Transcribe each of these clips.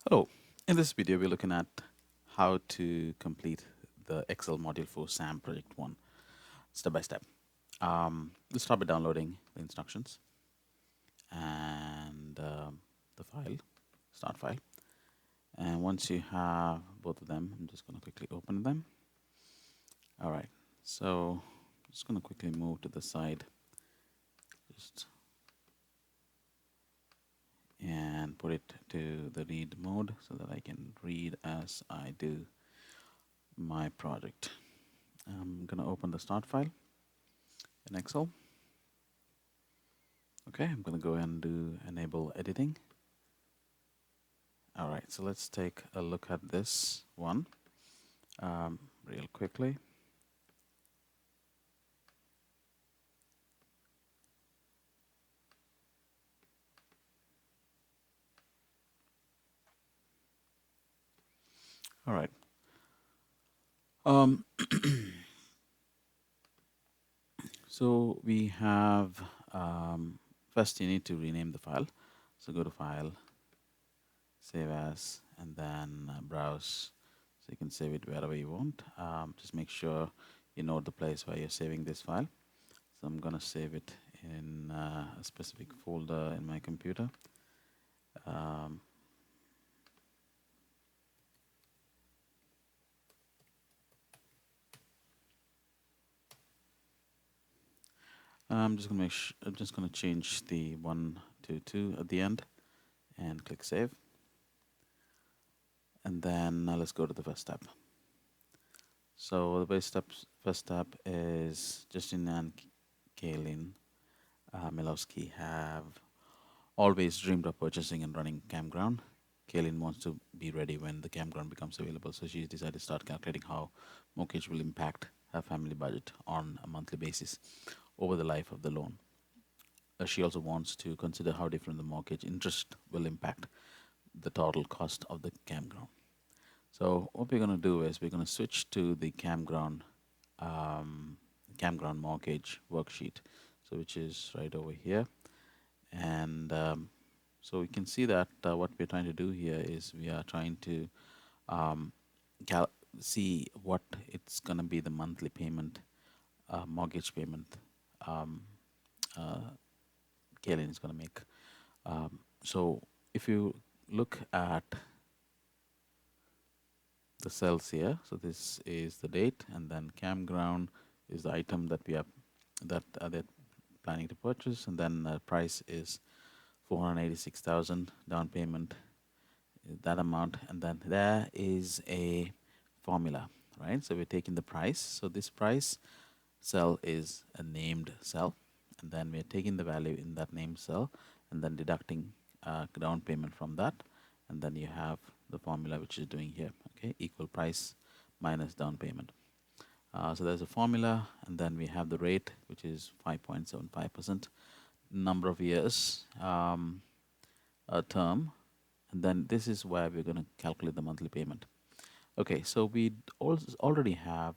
Hello, in this video we're looking at how to complete the Excel Module 4 SAM Project 1 step by step. We'll start by downloading the instructions and the file, start file. And once you have both of them, I'm just going to quickly open them. All right, so I'm just going to quickly move to the side just and put it to the read mode so that I can read as I do my project. I'm going to open the start file in Excel. Okay, I'm going to go and do enable editing. All right, so let's take a look at this one real quickly. All right. So we have, first you need to rename the file. So go to File, Save As, and then Browse. So you can save it wherever you want. Just make sure you know the place where you're saving this file. So I'm going to save it in a specific folder in my computer. I'm just gonna I'm just gonna change the 1 to 2 at the end and click save. And then let's go to the first step. So the first step is Justin and Kaylin Milowski have always dreamed of purchasing and running Campground. Kaylin wants to be ready when the campground becomes available, so she's decided to start calculating how mortgage will impact her family budget on a monthly basis over the life of the loan. She also wants to consider how different the mortgage interest will impact the total cost of the campground. So what we're going to do is we're going to switch to the campground mortgage worksheet, so which is right over here. And so we can see that what we're trying to do here is we are trying to um, see what it's going to be the monthly payment, mortgage payment Kaylin is going to make. So if you look at the cells here, so this is the date, and then campground is the item that we are they're planning to purchase, and then price is 486,000, down payment that amount, and then there is a formula, right? So we're taking the price. So this price cell is a named cell, and then we're taking the value in that named cell and then deducting down payment from that, and then you have the formula which is doing here, okay, equal price minus down payment. So there's a formula, and then we have the rate, which is 5.75%, number of years, a term, and then this is where we're going to calculate the monthly payment. Okay, so we already have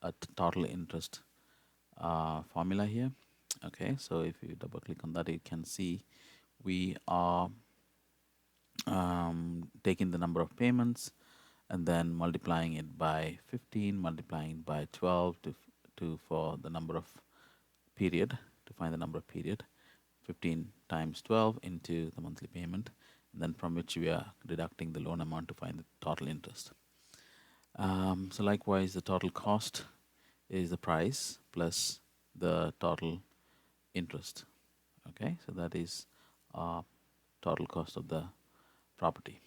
a total interest formula here. Okay, so if you double click on that, you can see we are taking the number of payments and then multiplying it by 15, multiplying by 12 to for the number of period, to find the number of period, 15 times 12 into the monthly payment, and then from which we are deducting the loan amount to find the total interest. So likewise, the total cost is the price plus the total interest. Okay, so that is total cost of the property.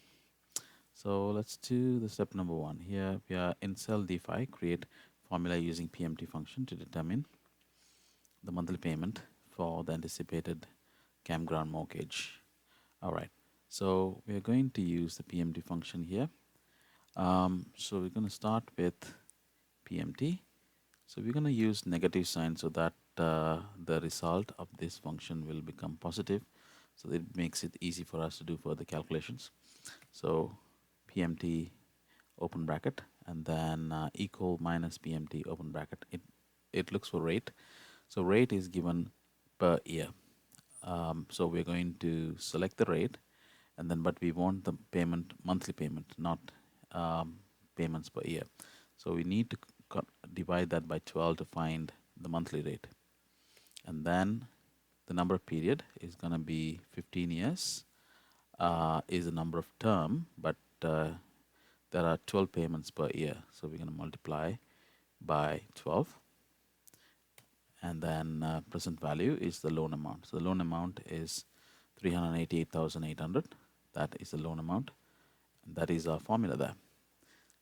So let's do the step number 1. Here we are in cell D5, create formula using PMT function to determine the monthly payment for the anticipated campground mortgage. All right, so we're going to use the PMT function here. So we're going to start with PMT. So we're going to use negative sign so that the result of this function will become positive. So it makes it easy for us to do further calculations. So PMT open bracket, and then equal minus PMT open bracket. It looks for rate. So rate is given per year. So we're going to select the rate, and then but we want the payment, monthly payment, not payments per year. So we need to divide that by 12 to find the monthly rate. And then the number of period is going to be 15 years, is the number of term, but there are 12 payments per year. So we're going to multiply by 12. And then present value is the loan amount. So the loan amount is 388,800. That is the loan amount. And that is our formula there.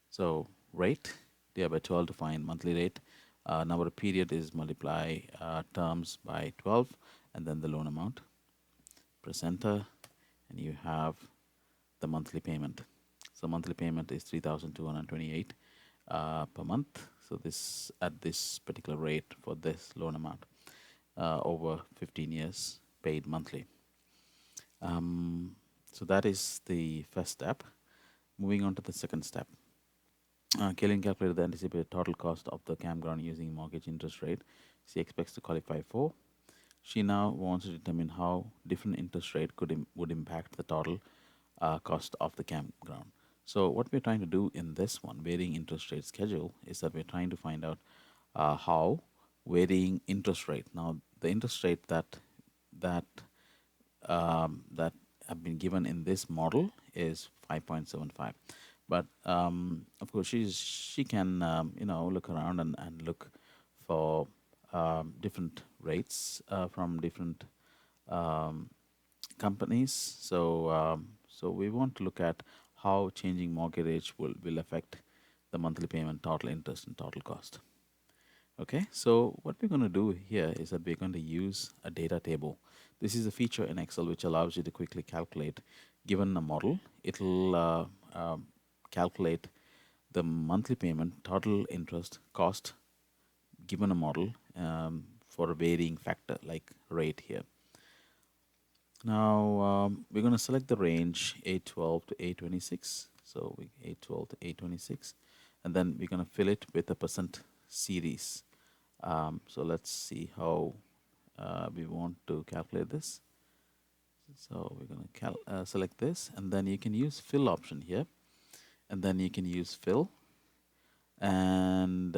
So rate divided by 12 to find monthly rate. Number of period is multiply terms by 12, and then the loan amount. Press enter, and you have the monthly payment. So monthly payment is 3,228 per month. So this at this particular rate for this loan amount over 15 years paid monthly. So that is the first step. Moving on to the second step. Kaylin calculated the anticipated total cost of the campground using mortgage interest rate she expects to qualify for. She now wants to determine how different interest rate would impact the total cost of the campground. So what we're trying to do in this one, varying interest rate schedule, is that we're trying to find out how varying interest rate. Now, the interest rate that have been given in this model is 5.75. But of course, she can look around and look for different rates from different companies. So we want to look at how changing mortgage rates will affect the monthly payment, total interest, and total cost. Okay, so what we're going to do here is that we're going to use a data table. This is a feature in Excel which allows you to quickly calculate. Given a model, it'll calculate the monthly payment, total interest, cost, given a model for a varying factor like rate here. Now we're going to select the range 812 to 826. So 812 to 826, and then we're going to fill it with a percent series. So let's see how we want to calculate this. So we're going to select this, and then you can use fill option here, and then you can use fill, and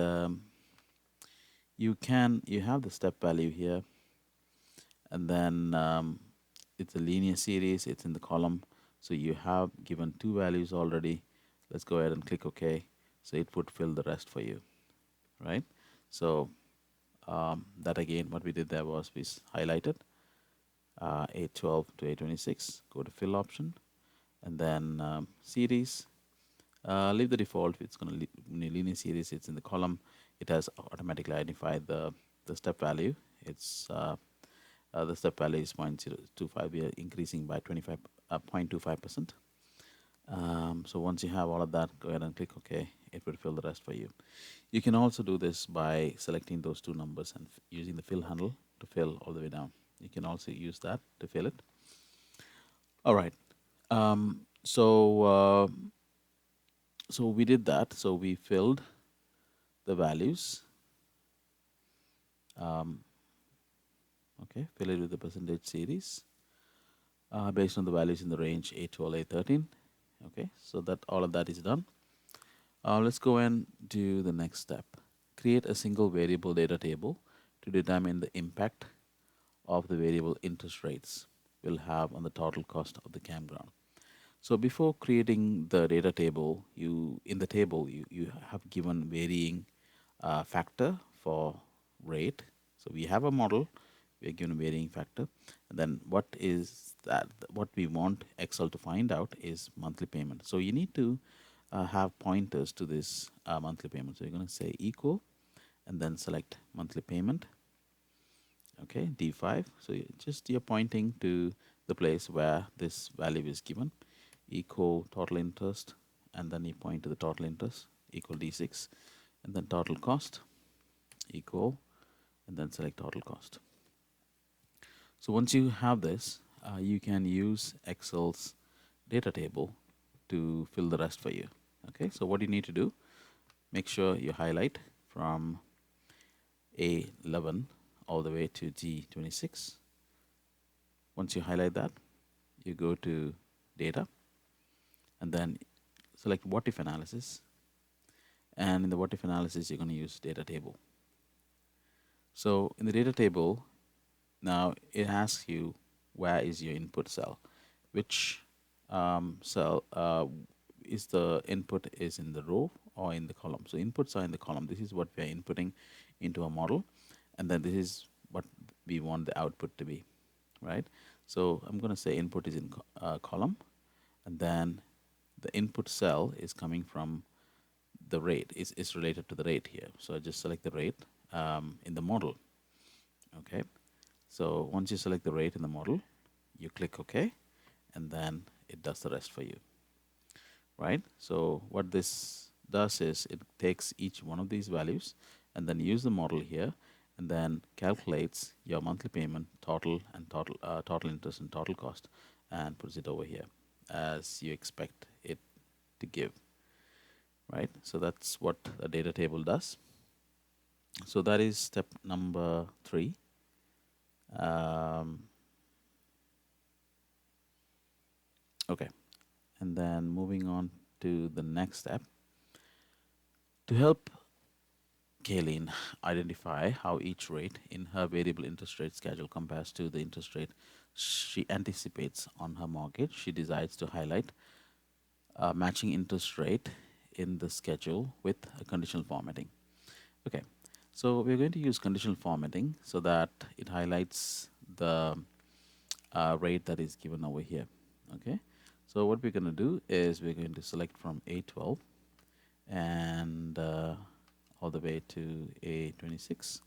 you have the step value here, and then it's a linear series, it's in the column, so you have given two values already. Let's go ahead and click OK. So it would fill the rest for you, right? So that again, what we did there was we highlighted 812 to 826, go to fill option, and then series, leave the default. It's going to linear series, it's in the column. It has automatically identified the step value. It's the step value is 0.025. We are increasing by 0.25%. So once you have all of that, go ahead and click OK. It will fill the rest for you. You can also do this by selecting those two numbers and using the fill handle to fill all the way down. You can also use that to fill it. All right. So we did that. So we filled the values. Okay, fill it with the percentage series based on the values in the range 812, 813. Okay, so that all of that is done. Let's go and do the next step. Create a single variable data table to determine the impact of the variable interest rates will have on the total cost of the campground. So before creating the data table, you have given varying factor for rate. So we have a model, we are given a varying factor, and then what we want Excel to find out is monthly payment. So you need to have pointers to this monthly payment. So you're going to say equal, and then select monthly payment. Okay, D5. So you're pointing to the place where this value is given. Equal total interest, and then you point to the total interest, equal D6, and then total cost, equal, and then select total cost. So once you have this, you can use Excel's data table to fill the rest for you. Okay, so what you need to do, make sure you highlight from A11 all the way to G26. Once you highlight that, you go to data, and then select what if analysis. And in the what if analysis, you're going to use data table. So in the data table, now it asks you where is your input cell, which cell is the input is in the row or in the column. So inputs are in the column. This is what we are inputting into a model, and then this is what we want the output to be, right? So I'm going to say input is in column, and then the input cell is coming from the rate, is related to the rate here. So I just select the rate in the model. Okay, so once you select the rate in the model, you click OK, and then it does the rest for you, right? So what this does is it takes each one of these values and then use the model here, and then calculates your monthly payment total and total interest and total cost, and puts it over here as you expect it to give, right? So that's what the data table does. So that is step number 3. Okay, and then moving on to the next step. To help Kayleen identify how each rate in her variable interest rate schedule compares to the interest rate she anticipates on her mortgage, she decides to highlight matching interest rate in the schedule with a conditional formatting. Okay, so we're going to use conditional formatting so that it highlights the rate that is given over here. Okay, so what we're going to do is we're going to select from A12 and all the way to A26,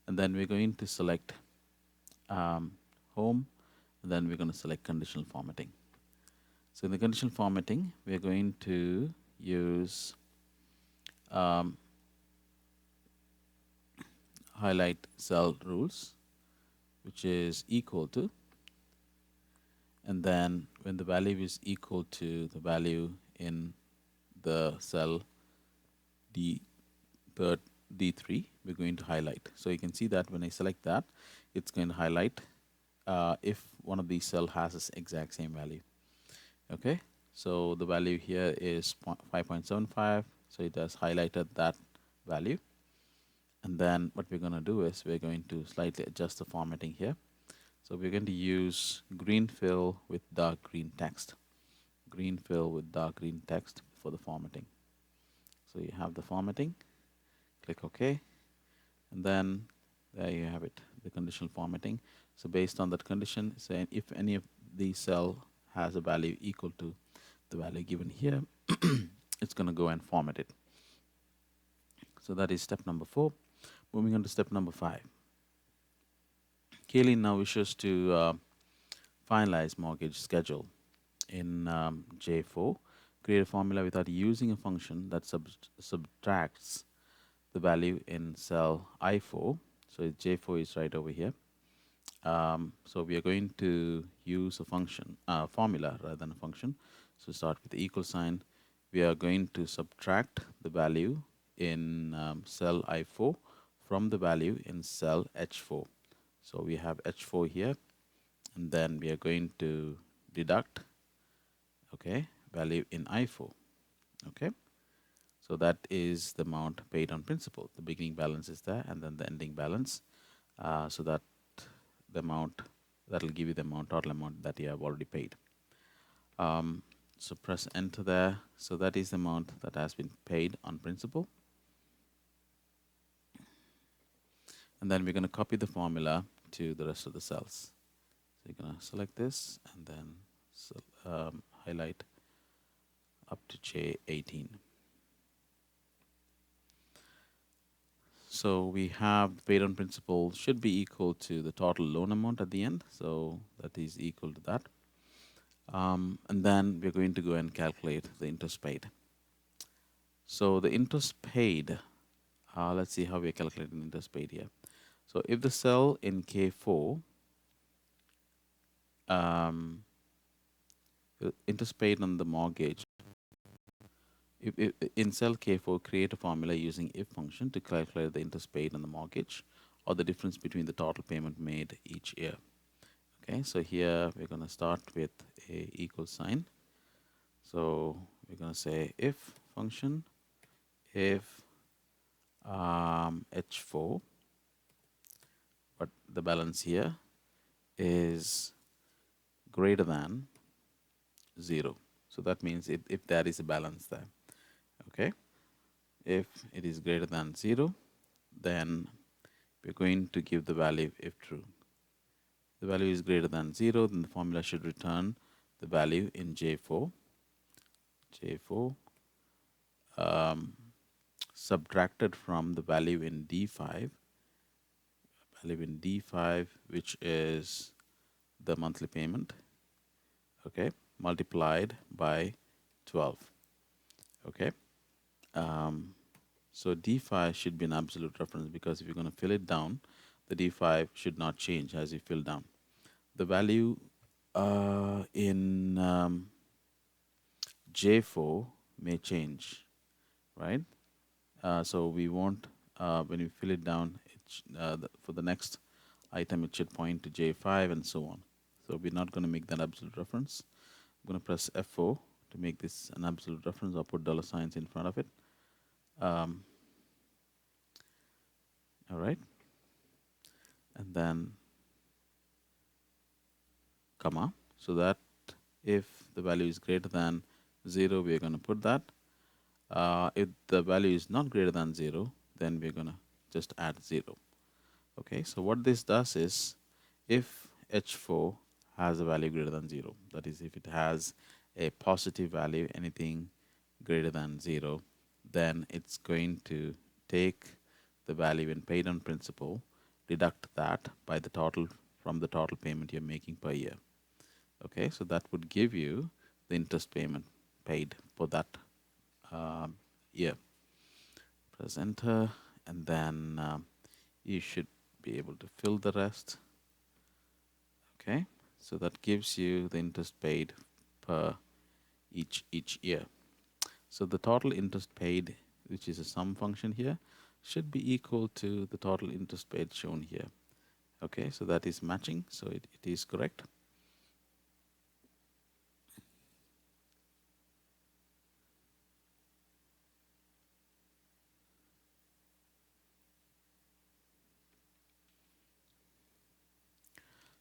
and then we're going to select home, and then we're going to select conditional formatting. So in the conditional formatting, we're going to use highlight cell rules, which is equal to, and then when the value is equal to the value in the cell D3, we're going to highlight. So you can see that when I select that, it's going to highlight if one of these cell has this exact same value. Okay, so the value here is 5.75, so it has highlighted that value. And then what we're going to do is we're going to slightly adjust the formatting here. So we're going to use green fill with dark green text. Green fill with dark green text for the formatting. So you have the formatting, click OK, and then there you have it, the conditional formatting. So based on that condition, say if any of these cell has a value equal to the value given here, it's going to go and format it. So that is step number 4. Moving on to step number 5. Kayleen now wishes to finalize mortgage schedule. In J4, create a formula without using a function that subtracts the value in cell I4. So J4 is right over here. So we are going to use a function, formula rather than a function. So start with the equal sign. We are going to subtract the value in cell I4 from the value in cell H4. So we have H4 here, and then we are going to deduct, okay, value in I4. Okay, so that is the amount paid on principal. The beginning balance is there, and then the ending balance. So that the amount that will give you the total amount that you have already paid. So press enter there. So that is the amount that has been paid on principal. And then we're going to copy the formula to the rest of the cells. So you're going to select this and then highlight up to J18. So we have paid on principal should be equal to the total loan amount at the end. So that is equal to that. And then we're going to go and calculate the interest paid. So the interest paid, let's see how we're calculating interest paid here. So if the cell in K4, interest paid on the mortgage, if in cell K4, create a formula using if function to calculate the interest paid on the mortgage or the difference between the total payment made each year. Okay, so here we're going to start with a equal sign. So we're going to say if function, if h4, but the balance here is greater than 0. So that means if there is a balance there. Okay. If it is greater than 0, then we're going to give the value if true. The value is greater than 0, then the formula should return the value in J4. J4 subtracted from the value in D5, which is the monthly payment, okay, multiplied by 12. Okay. So D5 should be an absolute reference, because if you're going to fill it down, the D5 should not change as you fill down. The value in J4 may change, right? So we want, when we fill it down, for the next item, it should point to J5 and so on. So we're not going to make that absolute reference. I'm going to press F4 to make this an absolute reference, or put dollar signs in front of it. All right. And then comma, so that if the value is greater than 0, we're going to put that. If the value is not greater than 0, then we're going to just add 0. Okay, so what this does is, if h4 has a value greater than 0, that is, if it has a positive value, anything greater than 0, then it's going to take the value in paid on principal, deduct that by the total from the total payment you're making per year. Okay, so that would give you the interest payment paid for that year. Press enter, and then you should be able to fill the rest. Okay, so that gives you the interest paid per each year. So the total interest paid, which is a sum function here, should be equal to the total interest paid shown here. Okay, so that is matching, so it is correct.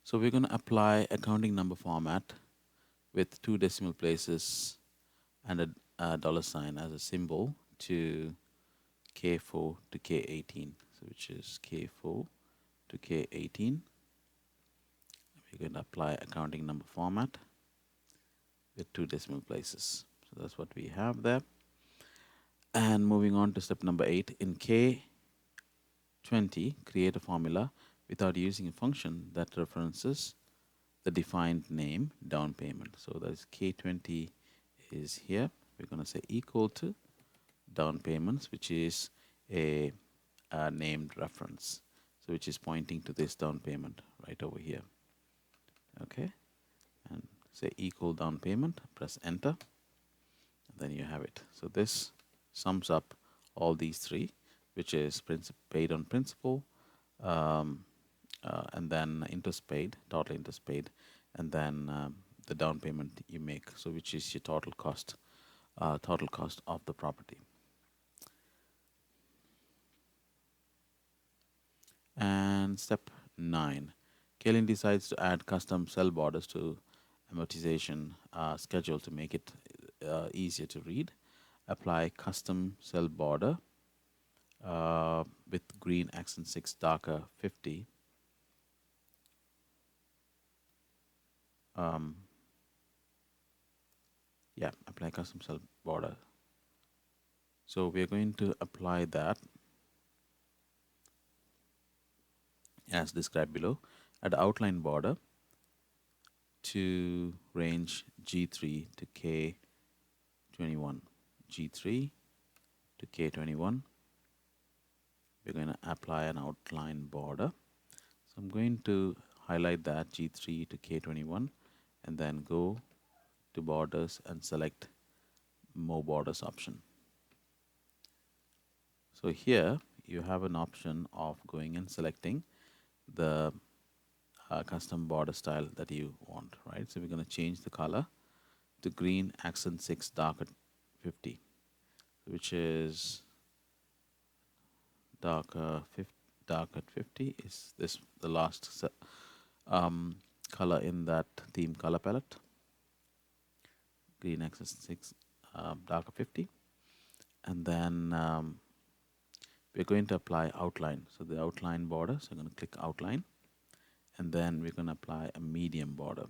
So we're going to apply accounting number format with 2 decimal places and a dollar sign as a symbol to K4 to K18, so which is K4 to K18. We're going to apply accounting number format with 2 decimal places. So that's what we have there. And moving on to step number 8, in K20, create a formula without using a function that references the defined name down payment. So that is K20 is here. We're going to say equal to down payments, which is a named reference, so which is pointing to this down payment right over here. Okay, and say equal down payment, press enter, and then you have it. So this sums up all these 3, which is paid on principal, and then interest paid, total interest paid, and then the down payment you make, so which is your total cost of the property. And step 9, Kaylin decides to add custom cell borders to amortization schedule to make it easier to read. Apply custom cell border with green accent 6, darker 50. Yeah, apply custom cell border. So we're going to apply that as described below. Add outline border to range G3 to K21. G3 to K21. We're going to apply an outline border. So I'm going to highlight that G3 to K21 and then go to borders and select more borders option. So here you have an option of going and selecting the custom border style that you want, right? So we're going to change the color to green accent 6 dark at 50, which is dark at 50 is this the last color in that theme color palette. Green accent 6 dark at 50, and then we're going to apply outline. So the outline border, so I'm going to click outline, and then we're going to apply a medium border.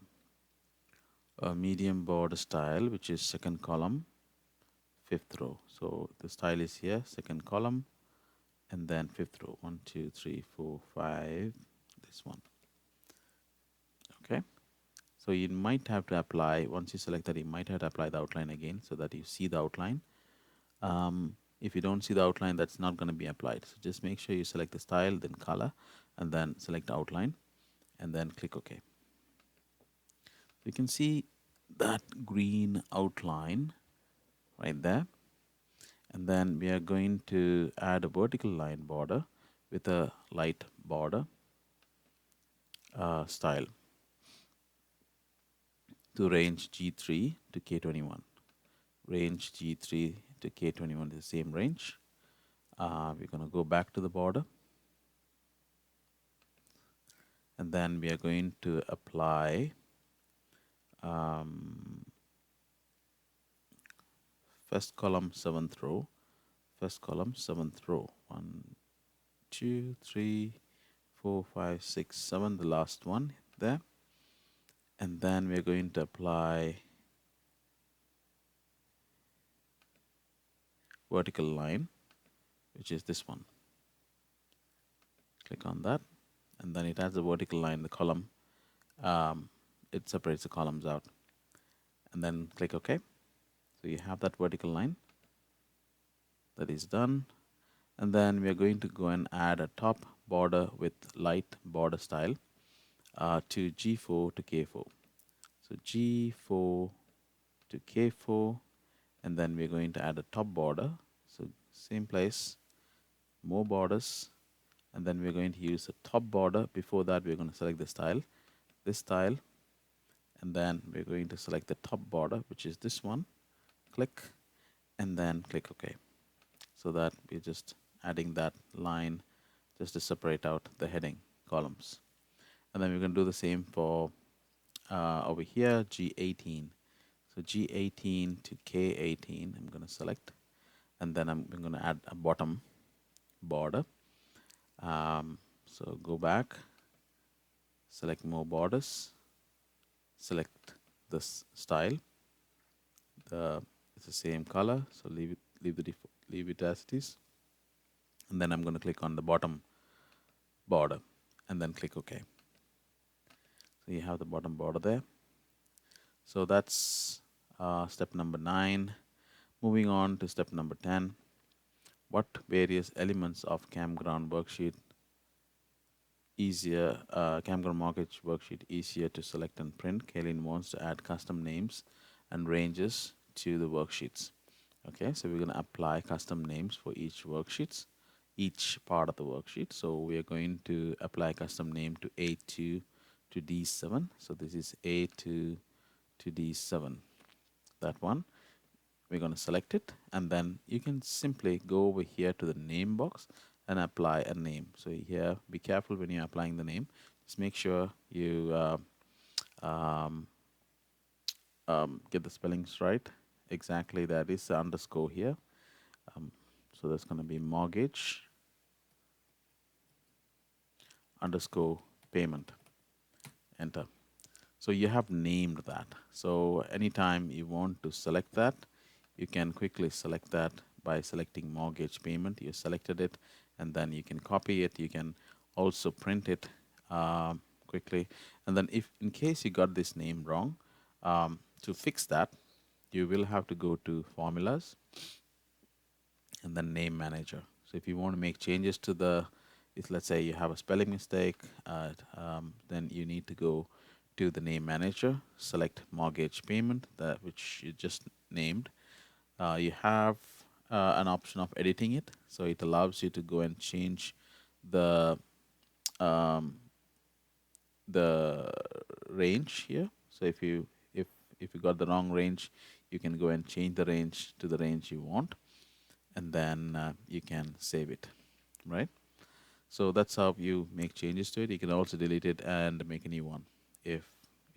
A medium border style, which is second column, fifth row. So the style is here, second column, and then fifth row. 1, 2, 3, 4, 5. This one. Okay. So you might have to apply, once you select that, you might have to apply the outline again so that you see the outline. If you don't see the outline, that's not going to be applied. So just make sure you select the style, then color, and then select outline, and then click OK. You can see that green outline right there. And then we are going to add a vertical line border with a light border style to range G3 to K21. Range G3 to K21 is the same range. We're going to go back to the border. And then we are going to apply first column, seventh row. First column, seventh row. 1, 2, 3, 4, 5, 6, 7. The last one there. And then we're going to apply vertical line, which is this one. Click on that, and then it adds a vertical line, the column. It separates the columns out. And then click OK. So you have that vertical line. That is done. And then we are going to go and add a top border with light border style to G4 to K4. So G4 to K4, and then we're going to add a top border. So same place, more borders, and then we're going to use a top border. Before that, we're going to select the style, this style, and then we're going to select the top border, which is this one. Click, and then click OK. So that we're just adding that line just to separate out the heading columns. And then we're going to do the same for over here, G18. So G18 to K18, I'm going to select, and then I'm going to add a bottom border. So go back, select more borders, select this style. It's the same color, so leave it as it is. And then I'm going to click on the bottom border, and then click OK. So you have the bottom border there. So that's step number 9. Moving on to step number 10. What various elements of Campground worksheet Campground mortgage worksheet easier to select and print? Kaylin wants to add custom names and ranges to the worksheets. Okay, so we're going to apply custom names for each part of the worksheet. So we are going to apply custom name to A2 to D7. So this is A2 to D7. That one. We're going to select it, and then you can simply go over here to the name box and apply a name. So here, be careful when you're applying the name. Just make sure you get the spellings right. Exactly, that is the underscore here. So that's going to be mortgage underscore payment. Enter. So you have named that. So anytime you want to select that, you can quickly select that by selecting mortgage payment. You selected it, and then you can copy it. You can also print it quickly. And then if in case you got this name wrong, to fix that, you will have to go to formulas and then name manager. So if you want to make changes to if let's say you have a spelling mistake, then you need to go to the name manager, select mortgage payment, which you just named. You have an option of editing it, so it allows you to go and change the the range here. So if if you got the wrong range, you can go and change the range to the range you want, and then you can save it, right? So that's how you make changes to it. You can also delete it and make a new one if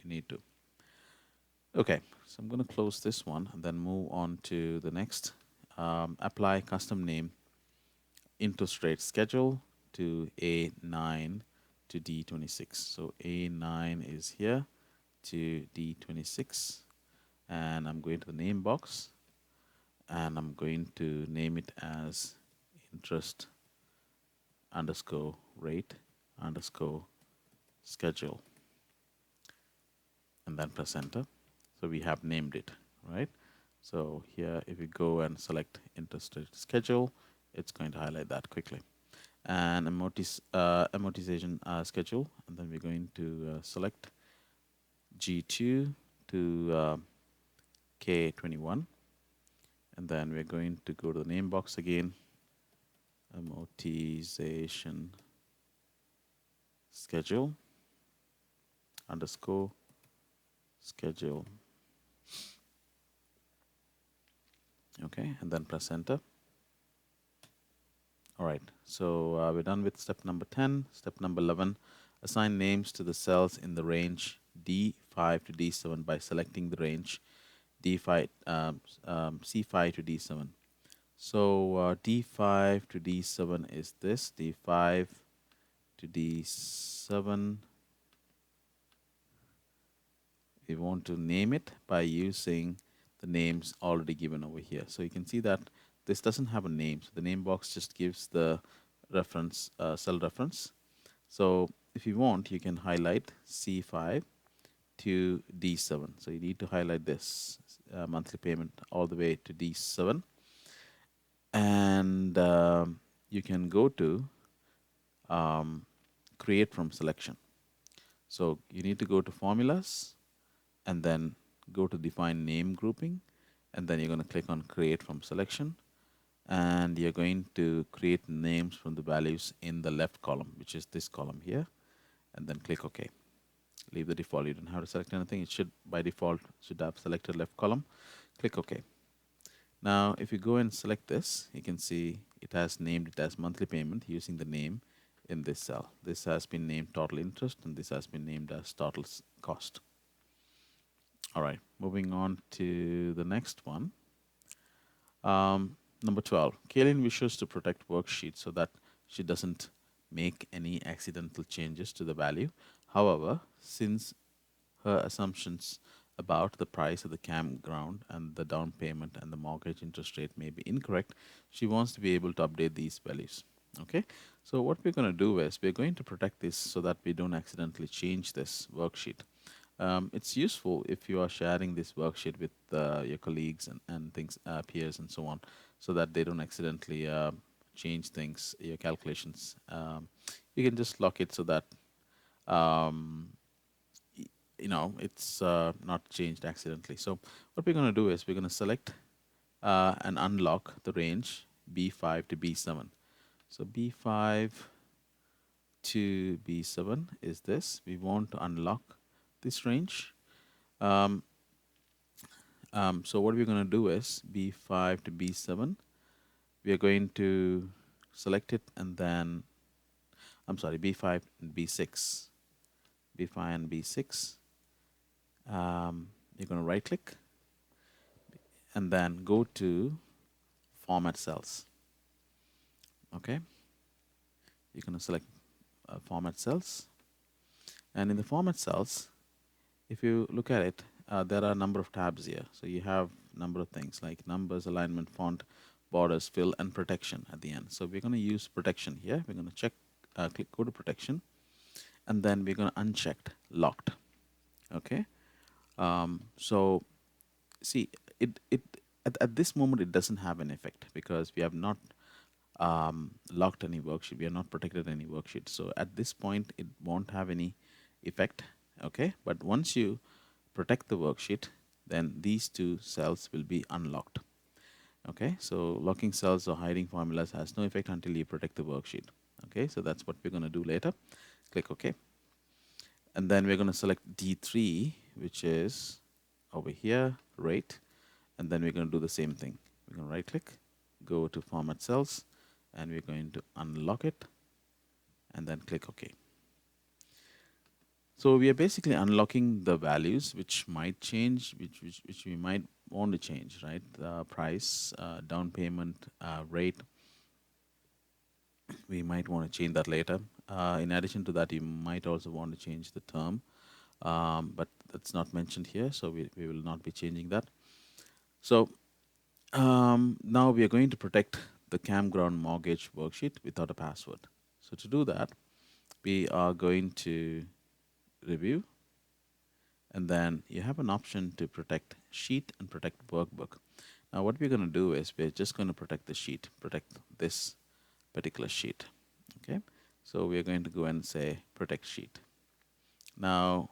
you need to. Okay, so I'm going to close this one and then move on to the next. Apply custom name interest rate schedule to A9 to D26. So A9 is here to D26, and I'm going to the name box, and I'm going to name it as interest underscore rate underscore schedule, and then press enter. So we have named it, right? So here, if you go and select interest rate schedule, it's going to highlight that quickly. And amortization schedule, and then we're going to select G2 to K21, and then we're going to go to the name box again, amortization schedule underscore schedule. Okay, and then press enter. All right, so we're done with step number 10. Step number 11, assign names to the cells in the range D5 to D7 by selecting the range D5, C5 to D7. So D5 to D7 is this, D5 to D7. We want to name it by using the names already given over here. So you can see that this doesn't have a name. So the name box just gives the reference, cell reference. So if you want, you can highlight C5 to D7. So you need to highlight this monthly payment all the way to D7. And you can go to create from selection. So you need to go to formulas and then go to define name grouping, and then you're going to click on create from selection, and you're going to create names from the values in the left column, which is this column here, and then click OK. Leave the default. You don't have to select anything. It should by default should have selected left column. Click OK. Now if you go and select this, you can see it has named it as monthly payment using the name in this cell. This has been named total interest, and this has been named as total cost. All right, moving on to the next one. Number 12, Kaylin wishes to protect Worksheet so that she doesn't make any accidental changes to the value. However, since her assumptions about the price of the campground and the down payment and the mortgage interest rate may be incorrect, she wants to be able to update these values. Okay, so what we're going to do is we're going to protect this so that we don't accidentally change this worksheet. It's useful if you are sharing this worksheet with your colleagues and things, peers and so on, so that they don't accidentally change things, your calculations. You can just lock it so that um, it's not changed accidentally. So what we're going to do is we're going to select and unlock the range B5 to B7. So B5 to B7 is this. We want to unlock this range. So what we're going to do is B5 to B7. We are going to select it, and then, I'm sorry, B5 and B6. B5 and B6. You're going to right click and then go to format cells. Okay. You're going to select format cells. And in the format cells, if you look at it, there are a number of tabs here. So you have a number of things like numbers, alignment, font, borders, fill, and protection at the end. So we're going to use protection here. We're going to check, click, go to protection, and then we're going to uncheck locked. Okay. So see, at this moment it doesn't have an effect because we have not locked any worksheet. We are not protected any worksheet. So at this point, it won't have any effect. Okay, but once you protect the worksheet, then these two cells will be unlocked. Okay, so locking cells or hiding formulas has no effect until you protect the worksheet. Okay, so that's what we're going to do later. Click OK. And then we're going to select D3, which is over here, rate. And then we're going to do the same thing. We're going to right click, go to format cells, and we're going to unlock it and then click OK. So we are basically unlocking the values which might change, which we might want to change, right? The price, down payment, rate. We might want to change that later. In addition to that, you might also want to change the term, but that's not mentioned here, so we will not be changing that. So now we are going to protect the Campground mortgage worksheet without a password. So to do that, we are going to review, and then you have an option to protect sheet and protect workbook. Now what we're going to do is we're just going to protect the sheet, protect this particular sheet. Okay, so we're going to go and say protect sheet. Now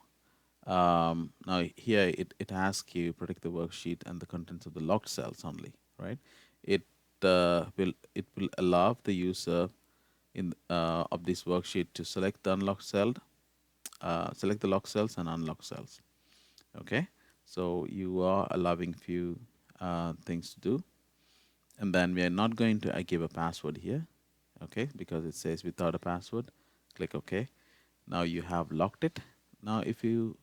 now here it asks you protect the worksheet and the contents of the locked cells only, right? It will allow the user in of this worksheet to select the unlocked cell, select the locked cells and unlock cells. Okay, so you are allowing few things to do, and then we are not going to give a password here, okay, because it says without a password. Click OK. Now you have locked it. Now if you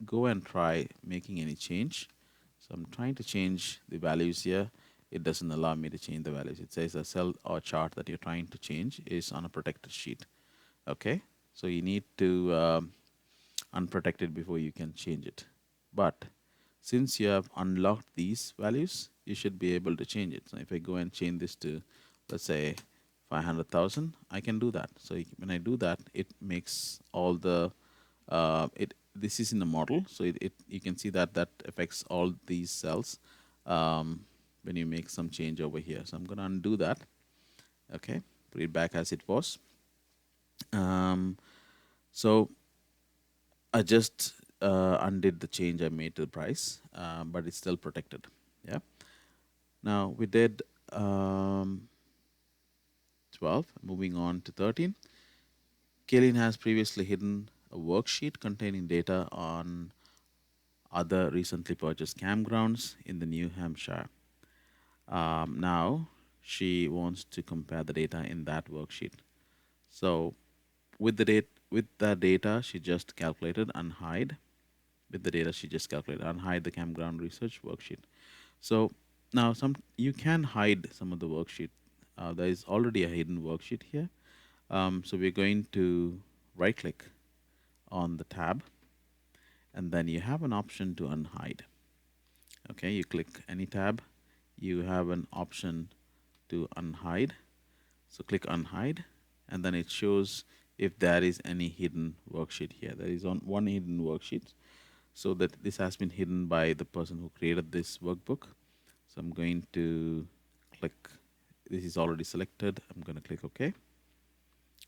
go and try making any change, so I'm trying to change the values here. It doesn't allow me to change the values. It says a cell or chart that you're trying to change is on a protected sheet. Okay, so you need to unprotect it before you can change it. But since you have unlocked these values, you should be able to change it. So if I go and change this to, let's say, 500,000, I can do that. So when I do that, it makes all the this is in the model, so you can see that that affects all these cells when you make some change over here. So I'm going to undo that. Okay, put it back as it was. So I just undid the change I made to the price, but it's still protected. Yeah. Now we did 12. Moving on to 13. Kaylin has previously hidden a worksheet containing data on other recently purchased campgrounds in the New Hampshire. Now she wants to compare the data in that worksheet. So with the data she just calculated, unhide. With the data she just calculated, unhide the campground research worksheet. So now you can hide some of the worksheet. There is already a hidden worksheet here. So we're going to right click on the tab, and then you have an option to unhide. Okay, you click any tab, you have an option to unhide. So click unhide, and then it shows if there is any hidden worksheet here. There is one hidden worksheet, so that this has been hidden by the person who created this workbook. So I'm going to click, this is already selected, I'm going to click OK.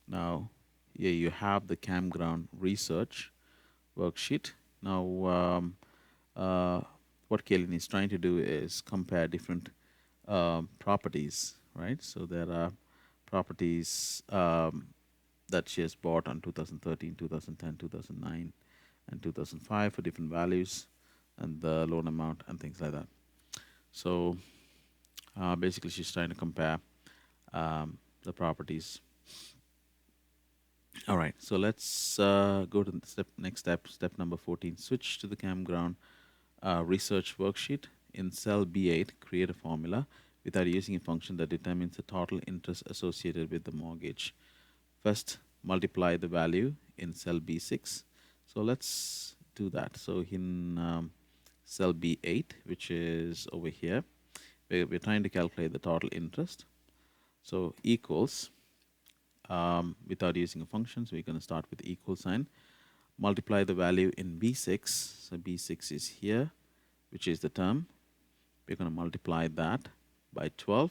Now here you have the campground research worksheet. Now what Kaylin is trying to do is compare different properties, right? So there are properties that she has bought on 2013, 2010, 2009, and 2005 for different values and the loan amount and things like that. So basically she's trying to compare the properties. All right, so let's go to the next step number 14. Switch to the campground research worksheet. In cell B8, create a formula without using a function that determines the total interest associated with the mortgage. First, multiply the value in cell B6. So let's do that. So in cell B8, which is over here, we're trying to calculate the total interest. So equals, without using a function, so we're going to start with equal sign. Multiply the value in B6. So B6 is here, which is the term. We're going to multiply that by 12.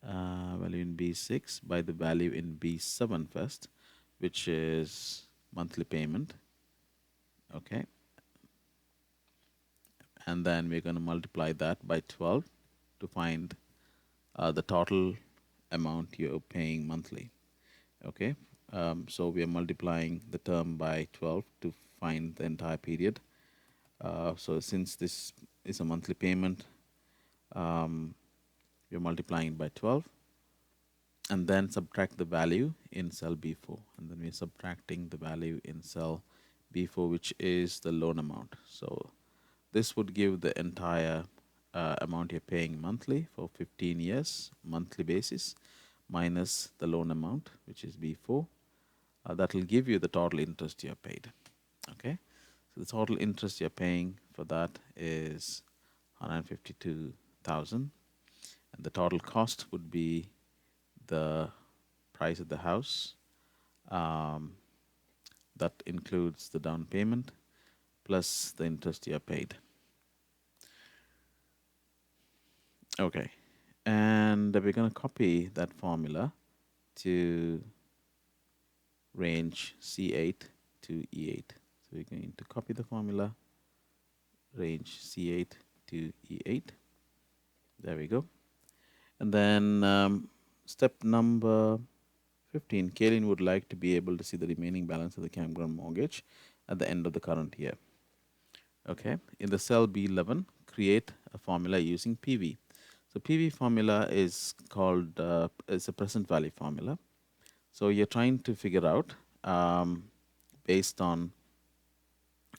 Value in B6 by the value in B7 first, which is monthly payment. Okay. And then we're going to multiply that by 12 to find the total amount you're paying monthly. Okay. So we are multiplying the term by 12 to find the entire period. So since this is a monthly payment, we're multiplying it by 12 and then subtract the value in cell B4. And then we're subtracting the value in cell B4, which is the loan amount. So this would give the entire amount you're paying monthly for 15 years, monthly basis, minus the loan amount, which is B4. That will give you the total interest you have paid. Okay, so the total interest you're paying for that is 152,000, and the total cost would be the price of the house. That includes the down payment plus the interest you have paid. Okay, and we're going to copy that formula to range C8 to E8. So we're going to copy the formula, range C8 to E8. There we go. And then step number 15, Kaylin would like to be able to see the remaining balance of the campground mortgage at the end of the current year. Okay, in the cell B11, create a formula using PV. So PV formula is called, is a present value formula. So you're trying to figure out, based on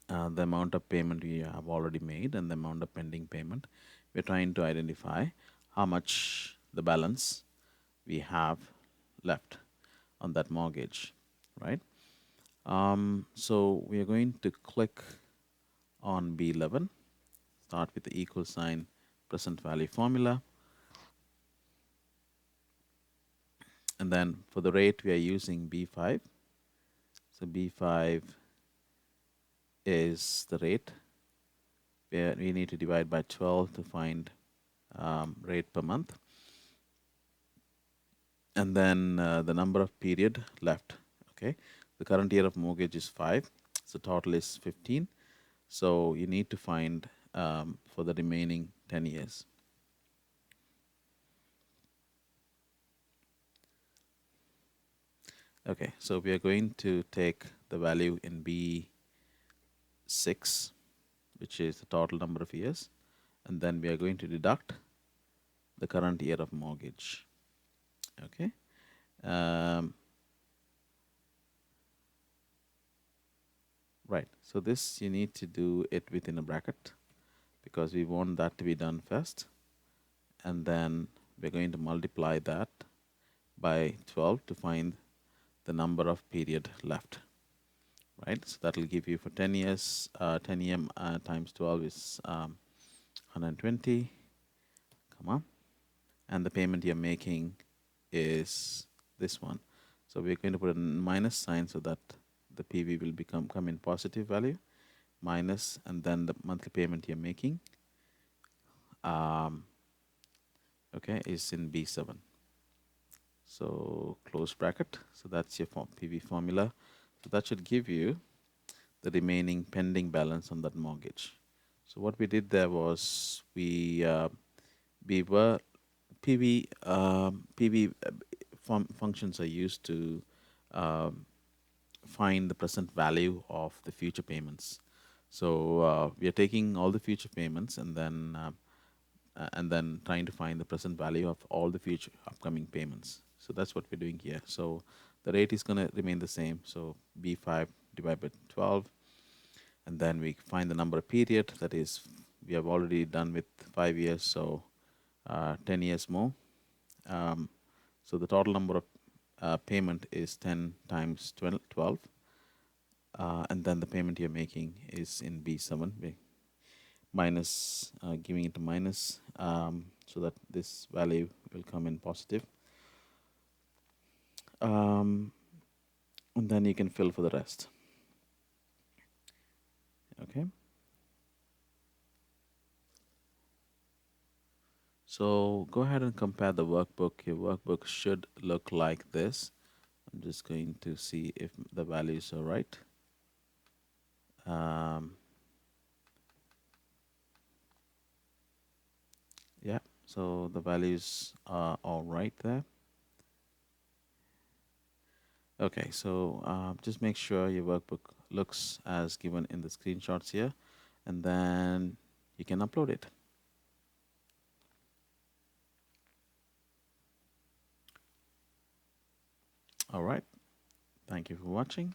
the amount of payment we have already made and the amount of pending payment, we're trying to identify how much the balance we have left on that mortgage, right? So we are going to click on B11, start with the equal sign, present value formula. And then for the rate, we are using B5. So B5 is the rate where we need to divide by 12 to find rate per month. And then the number of period left. Okay, the current year of mortgage is 5, so total is 15. So you need to find for the remaining 10 years. Okay, so we are going to take the value in B6, which is the total number of years, and then we are going to deduct the current year of mortgage. Okay. Right, so this you need to do it within a bracket because we want that to be done first, and then we're going to multiply that by 12 to find the number of period left, right? So that will give you for 10 years, 10 year times 12 is 120, come on, and the payment you're making is this one. So we're going to put a minus sign so that the PV will come in positive value, minus, and then the monthly payment you're making, okay, is in B7. So close bracket. So that's your PV formula. So that should give you the remaining pending balance on that mortgage. So what we did there was we were PV functions are used to find the present value of the future payments. So we are taking all the future payments and then trying to find the present value of all the future upcoming payments. So that's what we're doing here. So the rate is going to remain the same. So B5 divided by 12, and then we find the number of period. That is, we have already done with 5 years, so 10 years more. So the total number of payment is 10 times 12, and then the payment you're making is in B7. Minus, giving it a minus, so that this value will come in positive. And then you can fill for the rest. Okay. So go ahead and compare the workbook. Your workbook should look like this. I'm just going to see if the values are right. Yeah, so the values are all right there. Okay, so just make sure your workbook looks as given in the screenshots here, and then you can upload it. All right. Thank you for watching.